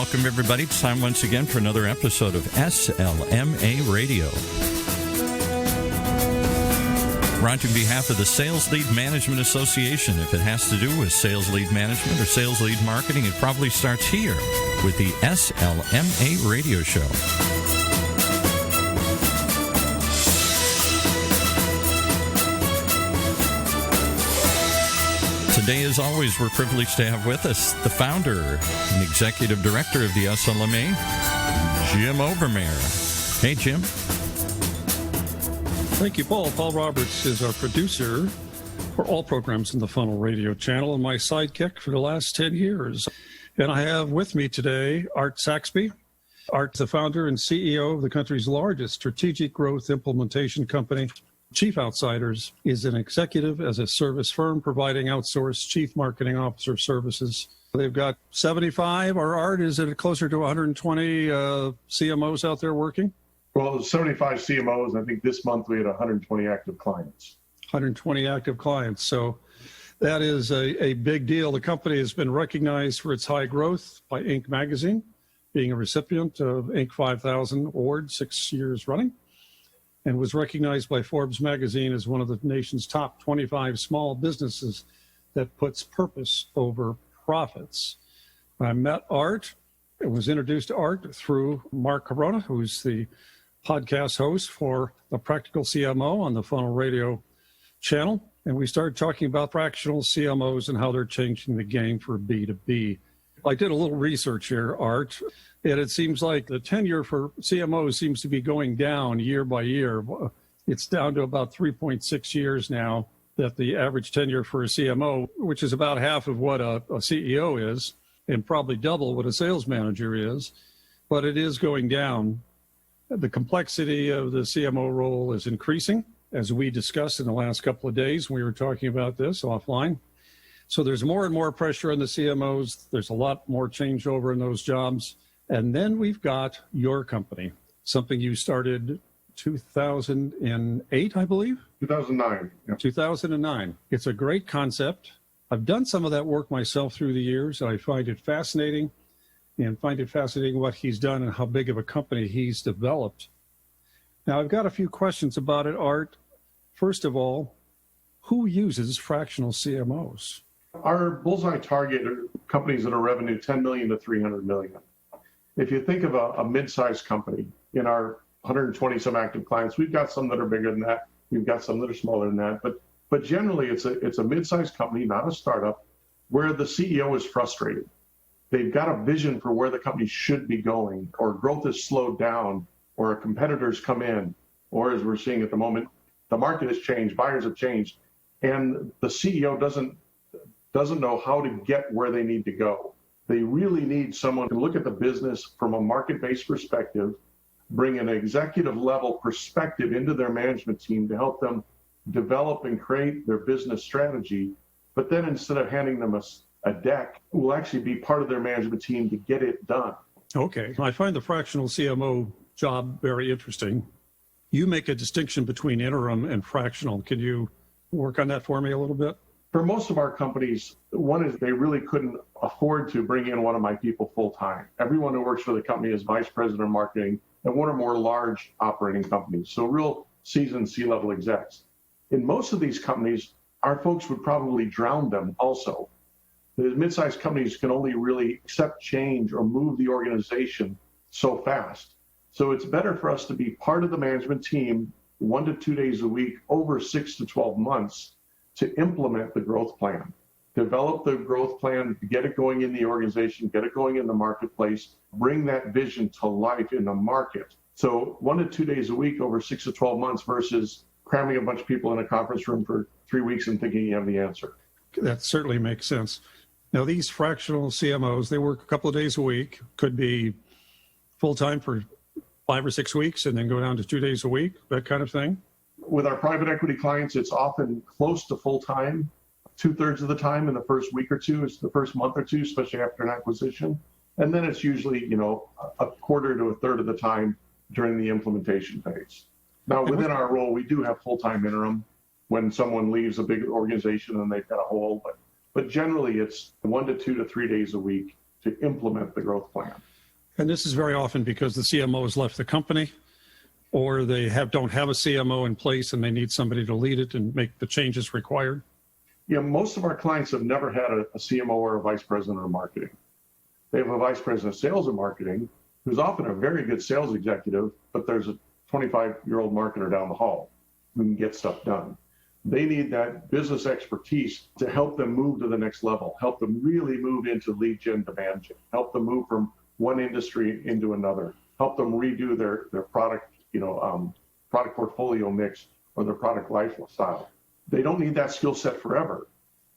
Welcome, everybody. It's time once again for another episode of SLMA Radio. We're on behalf of the Sales Lead Management Association. If it has to do with sales lead management or sales lead marketing, it probably starts here with the SLMA Radio Show. Today, as always, we're privileged to have with us the founder and executive director of the SLMA, Jim Overmare. Hey, Jim. Thank you, Paul. Paul Roberts is our producer for all programs in the Funnel Radio channel and my sidekick for the last 10 years. And I have with me today Art Saxby. Art's the founder and CEO of the country's largest strategic growth implementation company. Chief Outsiders is an executive as a service firm providing outsourced chief marketing officer services. They've got 75, or Art, is it closer to 120 CMOs out there working? Well, 75 CMOs. I think this month we had 120 active clients. 120 active clients. So that is a big deal. The company has been recognized for its high growth by Inc. magazine, being a recipient of Inc. 5000 award 6 years running, and was recognized by Forbes magazine as one of the nation's top 25 small businesses that puts purpose over profits. I met Art and was introduced to Art through Mark Corona, who's the podcast host for the Practical CMO on the Funnel Radio channel. And we started talking about fractional CMOs and how they're changing the game for B2B. I did a little research here, Art, and it seems like the tenure for CMOs seems to be going down year by year. It's down to about 3.6 years now that the average tenure for a CMO, which is about half of what a CEO is and probably double what a sales manager is, but it is going down. The complexity of the CMO role is increasing, as we discussed in the last couple of days. We were talking about this offline. So there's more and more pressure on the CMOs. There's a lot more changeover in those jobs. And then we've got your company, something you started 2008, I believe? 2009. Yeah. 2009. It's a great concept. I've done some of that work myself through the years. I find it fascinating what he's done and how big of a company he's developed. Now, I've got a few questions about it, Art. First of all, who uses fractional CMOs? Our bullseye target are companies that are revenue 10 million to 300 million. If you think of a mid-sized company, in our 120 some active clients, we've got some that are bigger than that. We've got some that are smaller than that. But generally, it's a mid-sized company, not a startup, where the CEO is frustrated. They've got a vision for where the company should be going, or growth has slowed down, or competitors come in, or as we're seeing at the moment, the market has changed, buyers have changed, and the CEO doesn't know how to get where they need to go. They really need someone to look at the business from a market-based perspective, bring an executive level perspective into their management team to help them develop and create their business strategy. But then instead of handing them a deck, will actually be part of their management team to get it done. Okay. I find the fractional CMO job very interesting. You make a distinction between interim and fractional. Can you work on that for me a little bit? For most of our companies, one is they really couldn't afford to bring in one of my people full time. Everyone who works for the company is vice president of marketing at one or more large operating companies. So real seasoned C-level execs. In most of these companies, our folks would probably drown them also. The mid-sized companies can only really accept change or move the organization so fast. So it's better for us to be part of the management team 1 to 2 days a week over 6 to 12 months to implement the growth plan, develop the growth plan, get it going in the organization, get it going in the marketplace, bring that vision to life in the market. So 1 to 2 days a week over 6 to 12 months versus cramming a bunch of people in a conference room for 3 weeks and thinking you have the answer. That certainly makes sense. Now, these fractional CMOs, they work a couple of days a week, could be full-time for 5 or 6 weeks and then go down to 2 days a week, that kind of thing. With our private equity clients, it's often close to full-time. 2/3 of the time in the first week or two, it's the first month or two, especially after an acquisition. And then it's usually, a quarter to a third of the time during the implementation phase. Now, within our role, we do have full-time interim when someone leaves a big organization and they've got a hole. But generally, it's 1 to 2 to 3 days a week to implement the growth plan. And this is very often because the CMO has left the company, or they don't have a CMO in place and they need somebody to lead it and make the changes required? Yeah, most of our clients have never had a CMO or a vice president of marketing. They have a vice president of sales and marketing who's often a very good sales executive, but there's a 25-year-old marketer down the hall who can get stuff done. They need that business expertise to help them move to the next level, help them really move into lead gen, demand gen, help them move from one industry into another, help them redo their product, product portfolio mix or their product lifestyle. They don't need that skill set forever.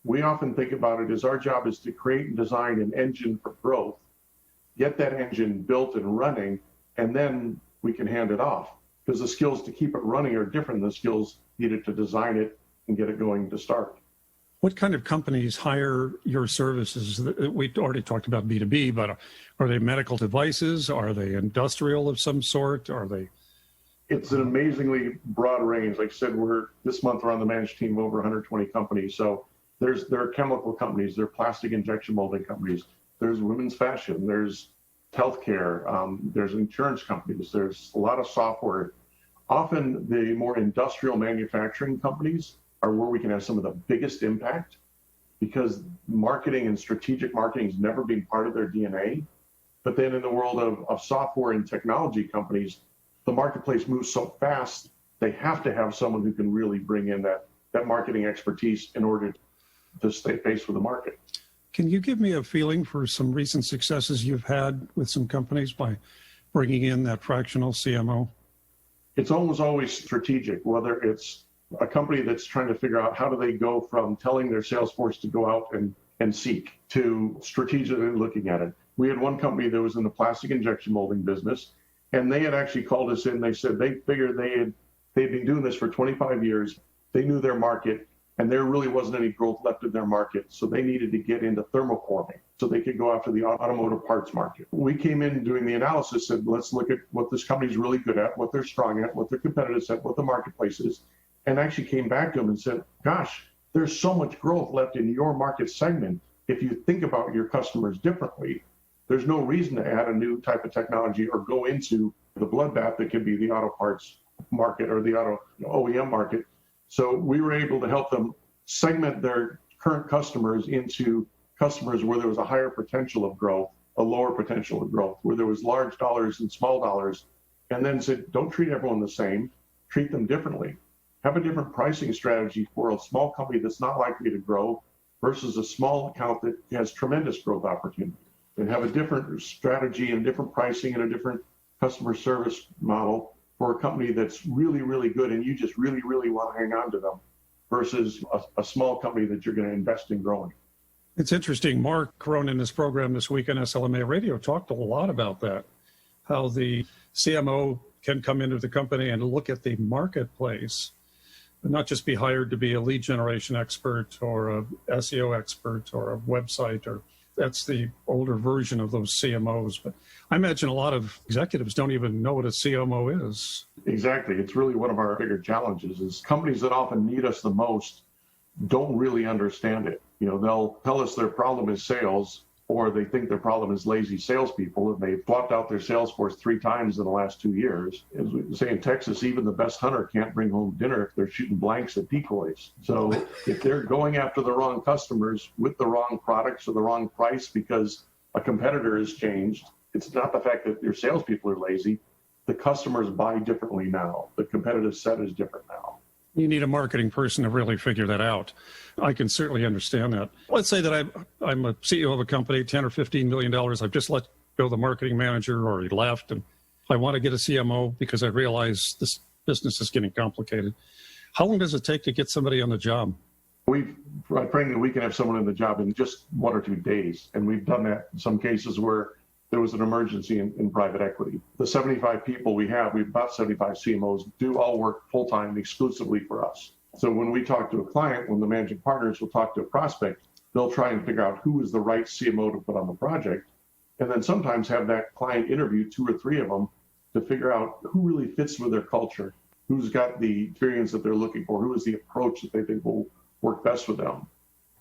We often think about it as our job is to create and design an engine for growth, get that engine built and running, and then we can hand it off. Because the skills to keep it running are different than the skills needed to design it and get it going to start. What kind of companies hire your services? We already talked about B2B, but are they medical devices? Are they industrial of some sort? Are they? It's an amazingly broad range. Like I said, this month we're on the managed team of over 120 companies. So there are chemical companies, there are plastic injection molding companies, there's women's fashion, there's healthcare, there's insurance companies, there's a lot of software. Often the more industrial manufacturing companies are where we can have some of the biggest impact because marketing and strategic marketing has never been part of their DNA. But then in the world of software and technology companies, the marketplace moves so fast, they have to have someone who can really bring in that marketing expertise in order to stay pace with the market. Can you give me a feeling for some recent successes you've had with some companies by bringing in that fractional CMO? It's almost always strategic, whether it's a company that's trying to figure out how do they go from telling their sales force to go out and seek to strategically looking at it. We had one company that was in the plastic injection molding business, and they had actually called us in. They said they figured they'd been doing this for 25 years. They knew their market, and there really wasn't any growth left in their market. So they needed to get into thermoforming so they could go after the automotive parts market. We came in doing the analysis, said, let's look at what this company's really good at, what they're strong at, what their competitors at, what the marketplace is, and actually came back to them and said, gosh, there's so much growth left in your market segment. If you think about your customers differently, there's no reason to add a new type of technology or go into the bloodbath that could be the auto parts market or the auto OEM market. So we were able to help them segment their current customers into customers where there was a higher potential of growth, a lower potential of growth, where there was large dollars and small dollars, and then said, don't treat everyone the same, treat them differently. Have a different pricing strategy for a small company that's not likely to grow versus a small account that has tremendous growth opportunity. And have a different strategy and different pricing and a different customer service model for a company that's really, really good and you just really, really want to hang on to them versus a small company that you're going to invest in growing. It's interesting. Mark Crone in his program this week on SLMA Radio talked a lot about that, how the CMO can come into the company and look at the marketplace, and not just be hired to be a lead generation expert or a SEO expert or a website, or that's the older version of those CMOs. But I imagine a lot of executives don't even know what a CMO is. Exactly. It's really one of our bigger challenges is companies that often need us the most don't really understand it. They'll tell us their problem is sales, or they think their problem is lazy salespeople, and they've swapped out their sales force 3 times in the last 2 years. As we say in Texas, even the best hunter can't bring home dinner if they're shooting blanks at decoys. So if they're going after the wrong customers with the wrong products or the wrong price because a competitor has changed, it's not the fact that your salespeople are lazy. The customers buy differently now. The competitive set is different now. You need a marketing person to really figure that out. I can certainly understand that. Let's say that I'm a CEO of a company, $10 or $15 million. I've just let go the marketing manager, or he left, and I want to get a CMO because I realize this business is getting complicated. How long does it take to get somebody on the job? Frankly, we can have someone in the job in just 1 or 2 days, and we've done that in some cases where there was an emergency in private equity. The 75 people we've about 75 CMOs, do all work full-time exclusively for us. So when we talk to a client, when the managing partners will talk to a prospect, they'll try and figure out who is the right CMO to put on the project, and then sometimes have that client interview 2 or 3 of them to figure out who really fits with their culture, who's got the experience that they're looking for, who is the approach that they think will work best with them.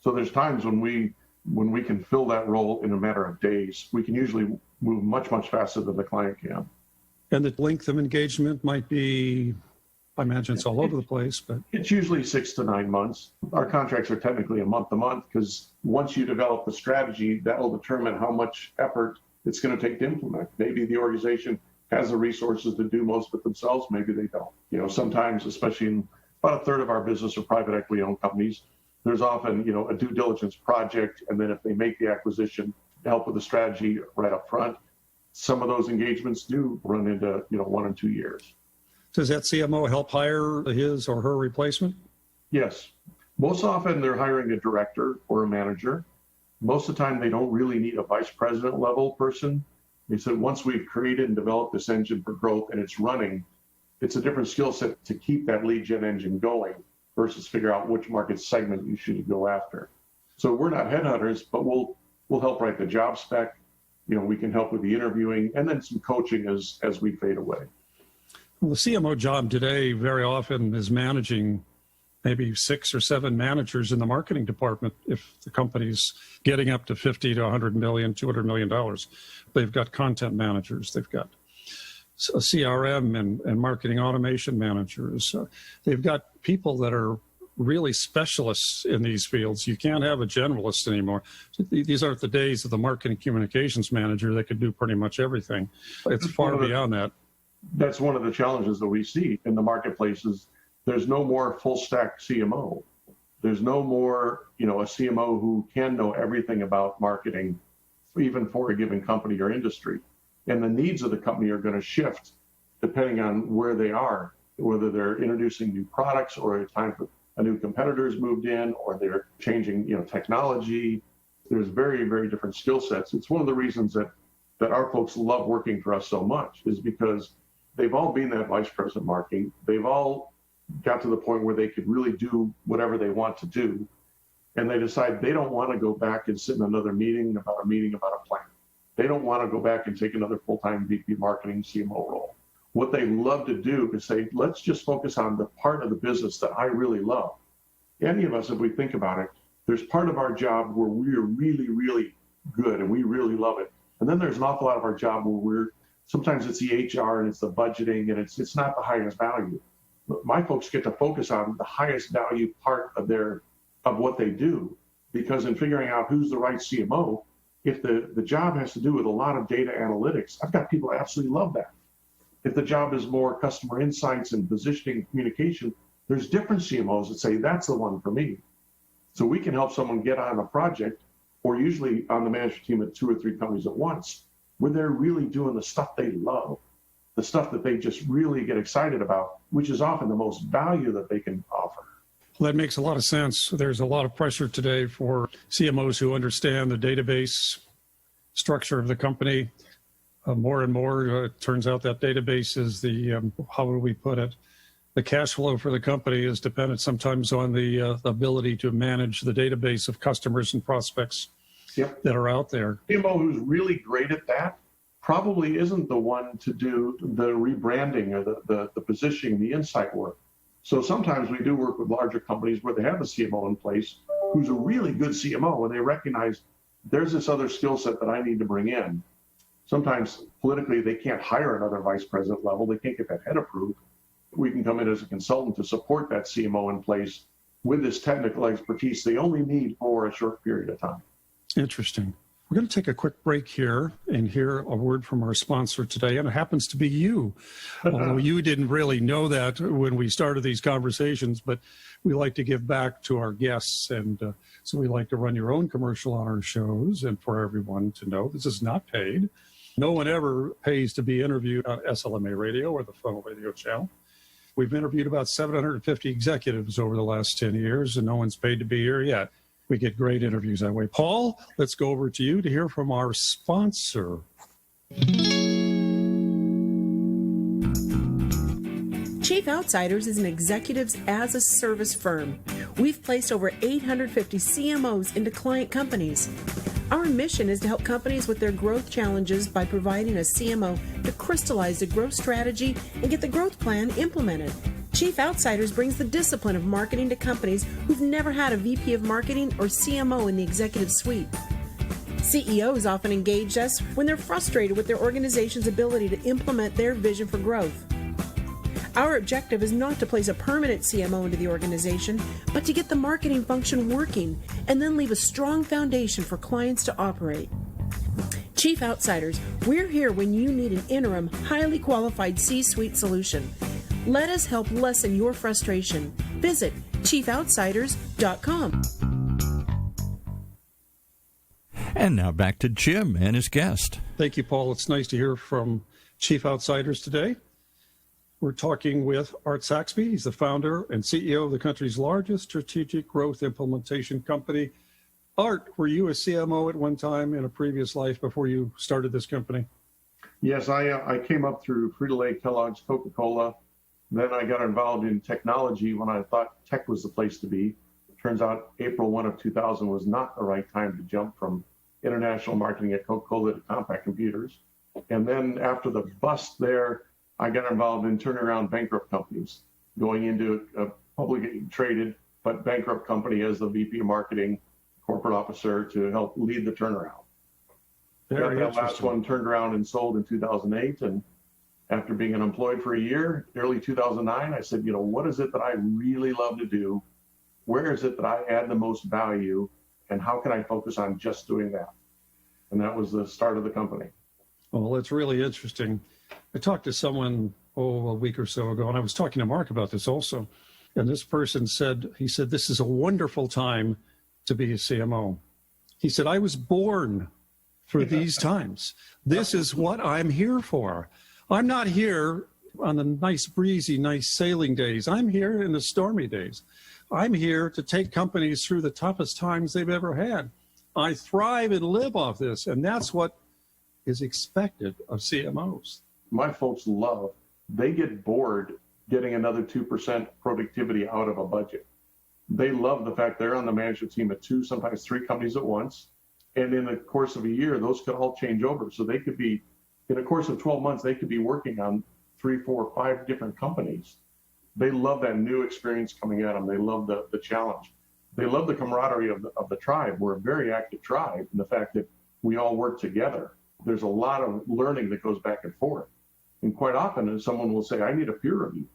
So there's times when we when we can fill that role in a matter of days, we can usually move much, much faster than the client can. And the length of engagement might be, I imagine it's all over the place, but it's usually 6 to 9 months. Our contracts are technically a month to month because once you develop the strategy, that will determine how much effort it's going to take to implement. Maybe the organization has the resources to do most of it themselves. Maybe they don't. You know, sometimes, especially in about a third of our business are private equity owned companies, there's often, you know, a due diligence project. And then if they make the acquisition, help with the strategy right up front, some of those engagements do run into, 1 and 2 years. Does that CMO help hire his or her replacement? Yes. Most often they're hiring a director or a manager. Most of the time they don't really need a vice president level person. They said once we've created and developed this engine for growth and it's running, it's a different skill set to keep that lead gen engine going versus figure out which market segment you should go after. So we're not headhunters, but we'll help write the job spec. We can help with the interviewing and then some coaching as we fade away. Well, the CMO job today very often is managing maybe 6 or 7 managers in the marketing department. If the company's getting up to 50 to 100 million, $200 million, they've got content managers, they've got a CRM and marketing automation managers. They've got people that are really specialists in these fields. You can't have a generalist anymore. These aren't the days of the marketing communications manager that could do pretty much everything. It's far beyond that. That's one of the challenges that we see in the marketplaces. There's no more full stack CMO. There's no more, a CMO who can know everything about marketing, even for a given company or industry. And the needs of the company are going to shift depending on where they are, whether they're introducing new products or a time for a new competitor's moved in, or they're changing, technology. There's very, very different skill sets. It's one of the reasons that our folks love working for us so much is because they've all been that vice president marketing. They've all got to the point where they could really do whatever they want to do. And they decide they don't want to go back and sit in another meeting about a plan. They don't want to go back and take another full-time VP marketing CMO role. What they love to do is say, let's just focus on the part of the business that I really love. Any of us, if we think about it, there's part of our job where we're really, really good and we really love it. And then there's an awful lot of our job where sometimes it's the HR and it's the budgeting and it's not the highest value. But my folks get to focus on the highest value part of what they do, because in figuring out who's the right CMO, if the job has to do with a lot of data analytics, I've got people that absolutely love that. If the job is more customer insights and positioning and communication, there's different CMOs that say that's the one for me. So we can help someone get on a project, or usually on the management team at 2 or 3 companies at once, where they're really doing the stuff they love, the stuff that they just really get excited about, which is often the most value that they can offer. Well, that makes a lot of sense. There's a lot of pressure today for CMOs who understand the database structure of the company. More and more, it turns out that database is how would we put it? The cash flow for the company is dependent sometimes on the ability to manage the database of customers and prospects that are out there. CMO who's really great at that probably isn't the one to do the rebranding or the positioning, the insight work. So sometimes we do work with larger companies where they have a CMO in place who's a really good CMO, and they recognize there's this other skill set that I need to bring in. Sometimes politically they can't hire another vice president level. They can't get that head approved. We can come in as a consultant to support that CMO in place with this technical expertise they only need for a short period of time. Interesting. We're going to take a quick break here and hear a word from our sponsor today, and it happens to be you. Although you didn't really know that when we started these conversations, but we like to give back to our guests, and so we like to run your own commercial on our shows, and for everyone to know this is not paid. No one ever pays to be interviewed on SLMA Radio or the Funnel Radio channel. We've interviewed about 750 executives over the last 10 years, and no one's paid to be here yet. We get great interviews that way. Paul, let's go over to you to hear from our sponsor. Chief Outsiders is an executives as a service firm. We've placed over 850 CMOs into client companies. Our mission is to help companies with their growth challenges by providing a CMO to crystallize the growth strategy and get the growth plan implemented. Chief Outsiders brings the discipline of marketing to companies who've never had a VP of marketing or CMO in the executive suite. CEOs often engage us when they're frustrated with their organization's ability to implement their vision for growth. Our objective is not to place a permanent CMO into the organization, but to get the marketing function working and then leave a strong foundation for clients to operate. Chief Outsiders, we're here when you need an interim, highly qualified C-suite solution. Let us help lessen your frustration. Visit chiefoutsiders.com. And now back to Jim and his guest. Thank you, Paul. It's nice to hear from Chief Outsiders today. We're talking with Art Saxby. He's the founder and CEO of the country's largest strategic growth implementation company. Art, were you a CMO at one time in a previous life before you started this company? Yes, I came up through Frito-Lay, Kellogg's, Coca-Cola. Then I got involved in technology when I thought tech was the place to be. Turns out April 1 of 2000 was not the right time to jump from international marketing at Coca-Cola to compact computers. And then after the bust there, I got involved in turning around bankrupt companies, going into a publicly traded but bankrupt company as the VP of marketing, corporate officer to help lead the turnaround. That last one turned around and sold in 2008. And after being unemployed for a year, early 2009, I said, what is it that I really love to do? Where is it that I add the most value? And how can I focus on just doing that? And that was the start of the company. Well, it's really interesting. I talked to someone, a week or so ago, and I was talking to Mark about this also. And this person said, this is a wonderful time to be a CMO. He said, I was born for these times. This is what I'm here for. I'm not here on the nice, breezy, nice sailing days. I'm here in the stormy days. I'm here to take companies through the toughest times they've ever had. I thrive and live off this, and that's what is expected of CMOs. My folks they get bored getting another 2% productivity out of a budget. They love the fact they're on the management team at 2, sometimes 3 companies at once. And in the course of a year, those could all change over. So they could be, in a course of 12 months, they could be working on 3, 4, 5 different companies. They love that new experience coming at them. They love the challenge. They love the camaraderie of the tribe. We're a very active tribe, and the fact that we all work together. There's a lot of learning that goes back and forth. And quite often, someone will say, I need a peer review.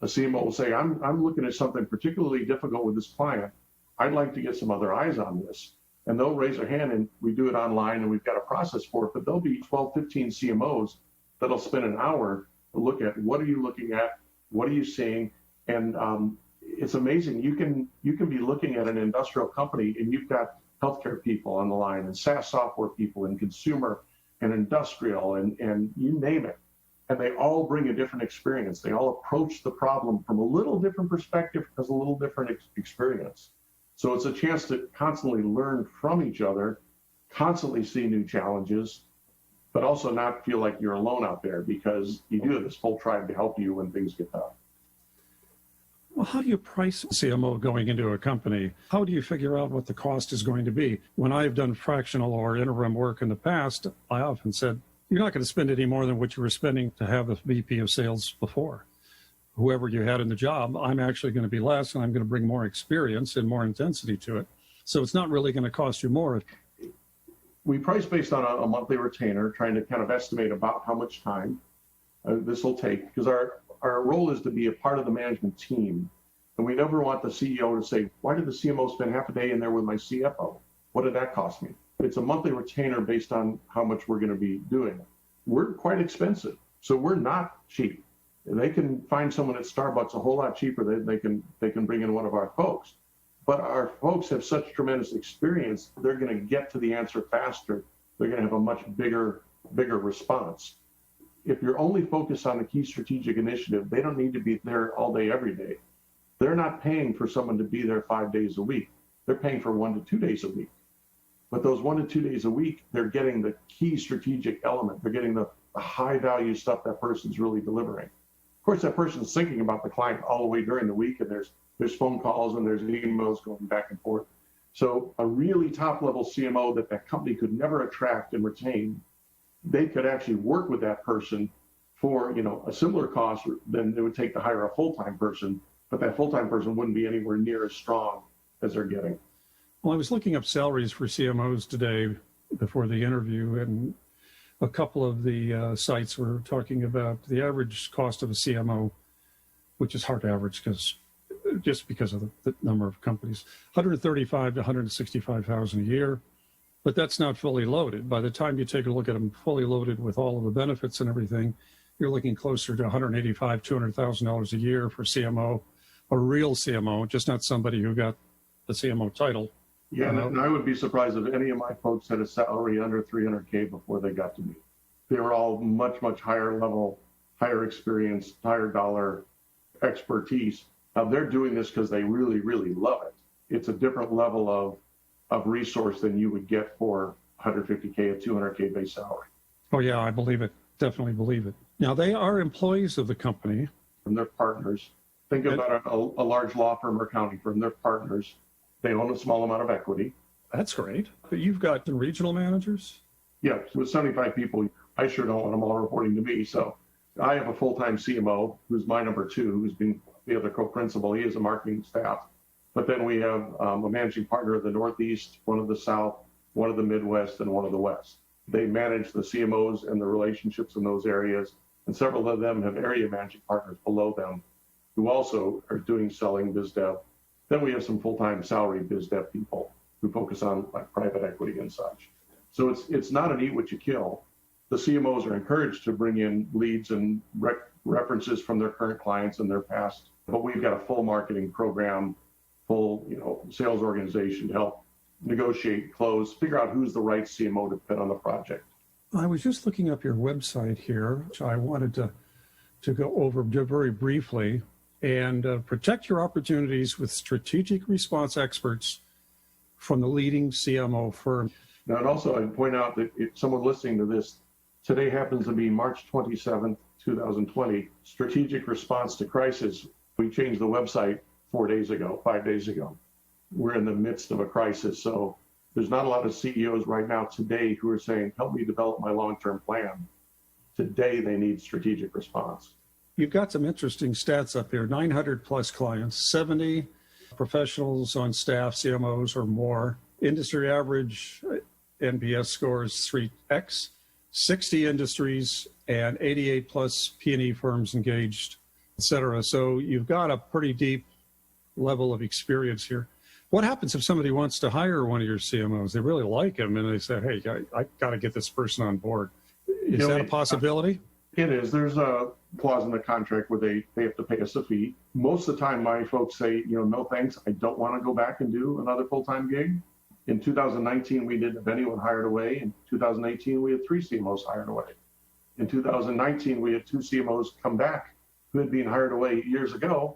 A CMO will say, I'm looking at something particularly difficult with this client. I'd like to get some other eyes on this. And they'll raise their hand, and we do it online, and we've got a process for it. But there'll be 12, 15 CMOs that'll spend an hour to look at what are you looking at, what are you seeing, and it's amazing. You can be looking at an industrial company, and you've got healthcare people on the line, and SaaS software people, and consumer, and industrial, and you name it. And they all bring a different experience. They all approach the problem from a little different perspective because a little different experience. So it's a chance to constantly learn from each other, constantly see new challenges, but also not feel like you're alone out there because you do have this full tribe to help you when things get tough. Well, how do you price a CMO going into a company? How do you figure out what the cost is going to be? When I've done fractional or interim work in the past, I often said, you're not going to spend any more than what you were spending to have a VP of sales before. Whoever you had in the job, I'm actually going to be less, and I'm going to bring more experience and more intensity to it. So it's not really going to cost you more. We price based on a monthly retainer, trying to kind of estimate about how much time this will take, because our role is to be a part of the management team. And we never want the CEO to say, why did the CMO spend half a day in there with my CFO? What did that cost me? It's a monthly retainer based on how much we're going to be doing. We're quite expensive, so we're not cheap. They can find someone at Starbucks a whole lot cheaper than they can bring in one of our folks. But our folks have such tremendous experience, they're going to get to the answer faster. They're going to have a much bigger response. If you're only focused on the key strategic initiative, they don't need to be there all day, every day. They're not paying for someone to be there 5 days a week. They're paying for 1 to 2 days a week. But those 1 to 2 days a week, they're getting the key strategic element. They're getting the high value stuff that person's really delivering. Of course, that person's thinking about the client all the way during the week, and there's phone calls and there's emails going back and forth. So a really top level CMO that company could never attract and retain, they could actually work with that person for, a similar cost than it would take to hire a full-time person, but that full-time person wouldn't be anywhere near as strong as they're getting. Well, I was looking up salaries for CMOs today before the interview, and a couple of the sites were talking about the average cost of a CMO, which is hard to average because of the number of companies, 135 to 165,000 a year. But that's not fully loaded. By the time you take a look at them fully loaded with all of the benefits and everything, you're looking closer to $185,000, $200,000 a year for CMO, a real CMO, just not somebody who got the CMO title. Yeah, and I would be surprised if any of my folks had a salary under 300K before they got to me. They were all much, much higher level, higher experience, higher dollar expertise. Now they're doing this because they really, really love it. It's a different level of resource than you would get for 150K, a 200K base salary. Oh yeah, I believe it. Definitely believe it. Now they are employees of the company. And they're partners. Think about a large law firm or accounting firm. They're partners. They own a small amount of equity. That's great. But you've got some regional managers? Yeah, with 75 people, I sure don't want them all reporting to me. So I have a full-time CMO who's my number two, who's been the other co-principal. He is a marketing staff. But then we have a managing partner of the Northeast, one of the South, one of the Midwest, and one of the West. They manage the CMOs and the relationships in those areas. And several of them have area managing partners below them who also are doing selling biz dev. Then we have some full-time salary biz dev people who focus on like private equity and such. So it's not an eat what you kill. The CMOs are encouraged to bring in leads and references from their current clients and their past, but we've got a full marketing program, full sales organization to help negotiate, close, figure out who's the right CMO to fit on the project. I was just looking up your website here, which I wanted to go over very briefly. And protect your opportunities with strategic response experts from the leading CMO firm. Now, and also I'd point out that if someone listening to this, today happens to be March 27th, 2020, strategic response to crisis. We changed the website 5 days ago. We're in the midst of a crisis. So there's not a lot of CEOs right now today who are saying, help me develop my long-term plan. Today, they need strategic response. You've got some interesting stats up here, 900 plus clients, 70 professionals on staff, CMOs or more. Industry average NPS score is 3x, 60 industries and 88 plus P&E firms engaged, et cetera. So you've got a pretty deep level of experience here. What happens if somebody wants to hire one of your CMOs? They really like him and they say, hey, I got to get this person on board. Is that a possibility? It is. There's a clause in the contract where they have to pay us a fee. Most of the time, my folks say, no thanks. I don't want to go back and do another full-time gig. In 2019, we didn't have anyone hired away. In 2018, we had 3 CMOs hired away. In 2019, we had 2 CMOs come back who had been hired away years ago.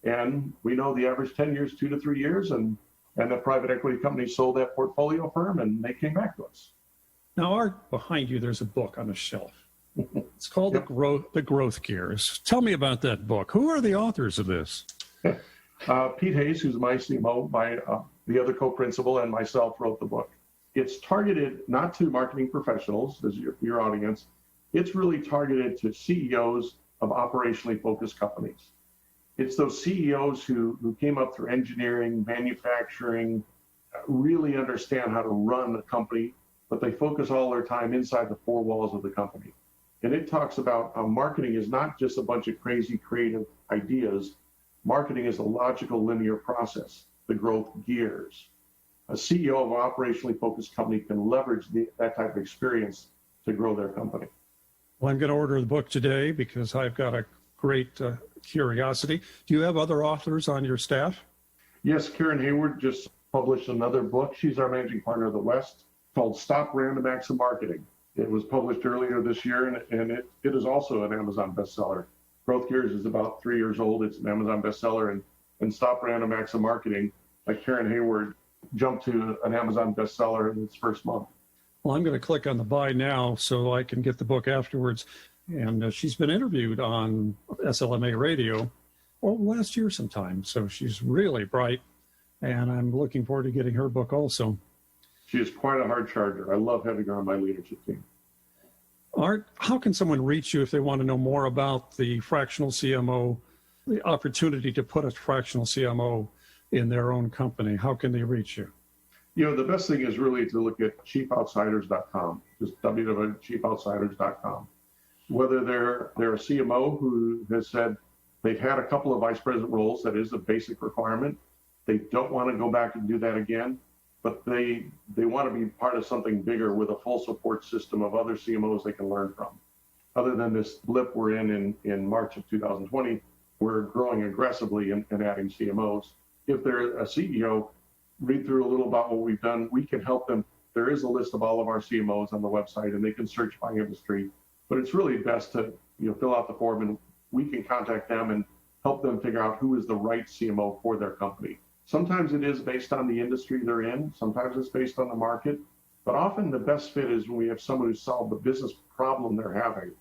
And we know the average tenure is 2 to 3 years. And the private equity company sold that portfolio firm and they came back to us. Now, Art, behind you, there's a book on a shelf. It's called The Growth Gears. Tell me about that book. Who are the authors of this? Pete Hayes, who's my CMO, the other co-principal, and myself wrote the book. It's targeted not to marketing professionals, as your audience. It's really targeted to CEOs of operationally focused companies. It's those CEOs who came up through engineering, manufacturing, really understand how to run a company, but they focus all their time inside the 4 walls of the company. And it talks about marketing is not just a bunch of crazy creative ideas. Marketing is a logical linear process, the growth gears. A CEO of an operationally focused company can leverage that type of experience to grow their company. Well, I'm going to order the book today because I've got a great curiosity. Do you have other authors on your staff? Yes, Karen Hayward just published another book. She's our managing partner of the West, called Stop Random Acts of Marketing. It was published earlier this year, and it is also an Amazon bestseller. Growth Gears is about 3 years old. It's an Amazon bestseller, and Stop Random Acts of Marketing, like Karen Hayward, jumped to an Amazon bestseller in its first month. Well, I'm going to click on the buy now so I can get the book afterwards. And she's been interviewed on SLMA radio last year sometime. So she's really bright, and I'm looking forward to getting her book also. She is quite a hard charger. I love having her on my leadership team. Art, how can someone reach you if they want to know more about the fractional CMO, the opportunity to put a fractional CMO in their own company? How can they reach you? The best thing is really to look at chiefoutsiders.com, just www.chiefoutsiders.com. Whether they're a CMO who has said they've had a couple of vice president roles, that is a basic requirement. They don't want to go back and do that again, but they want to be part of something bigger with a full support system of other CMOs they can learn from. Other than this blip we're in March of 2020, we're growing aggressively and adding CMOs. If they're a CEO, read through a little about what we've done. We can help them. There is a list of all of our CMOs on the website, and they can search by industry. But it's really best to fill out the form, and we can contact them and help them figure out who is the right CMO for their company. Sometimes it is based on the industry they're in. Sometimes it's based on the market. But often the best fit is when we have someone who solved the business problem they're having,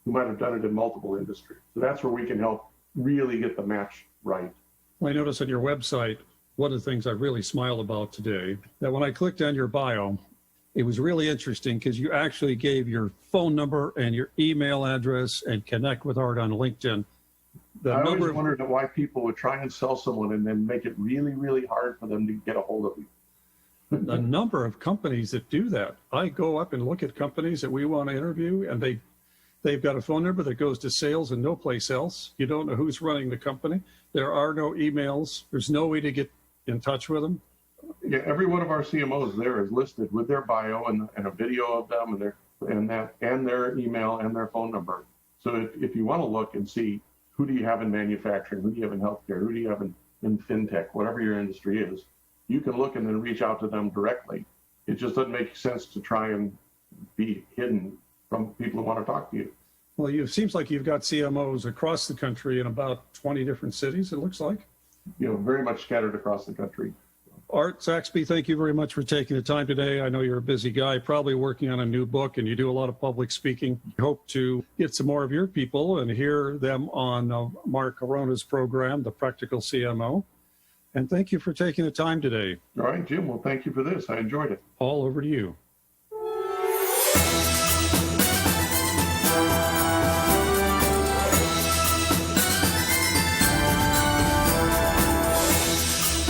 who might have done it in multiple industries. So that's where we can help really get the match right. Well, I noticed on your website, one of the things I really smiled about today, that when I clicked on your bio, it was really interesting because you actually gave your phone number and your email address and connect with Art on LinkedIn. I always wondered why people would try and sell someone and then make it really, really hard for them to get a hold of you. The number of companies that do that. I go up and look at companies that we want to interview, and they've got a phone number that goes to sales and no place else. You don't know who's running the company. There are no emails. There's no way to get in touch with them. Yeah, every one of our CMOs there is listed with their bio and a video of them and their email and their phone number. So if you want to look and see who do you have in manufacturing, who do you have in healthcare, who do you have in fintech, whatever your industry is, you can look and then reach out to them directly. It just doesn't make sense to try and be hidden from people who want to talk to you. Well, it seems like you've got CMOs across the country in about 20 different cities, it looks like. Very much scattered across the country. Art Saxby, thank you very much for taking the time today. I know you're a busy guy, probably working on a new book, and you do a lot of public speaking. Hope to get some more of your people and hear them on Mark Arona's program, The Practical CMO. And thank you for taking the time today. All right, Jim. Well, thank you for this. I enjoyed it. All over to you.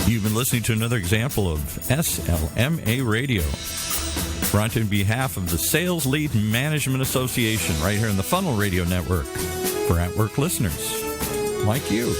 You've been listening to another example of SLMA Radio, brought to you on behalf of the Sales Lead Management Association, right here in the Funnel Radio Network, for at-work listeners like you.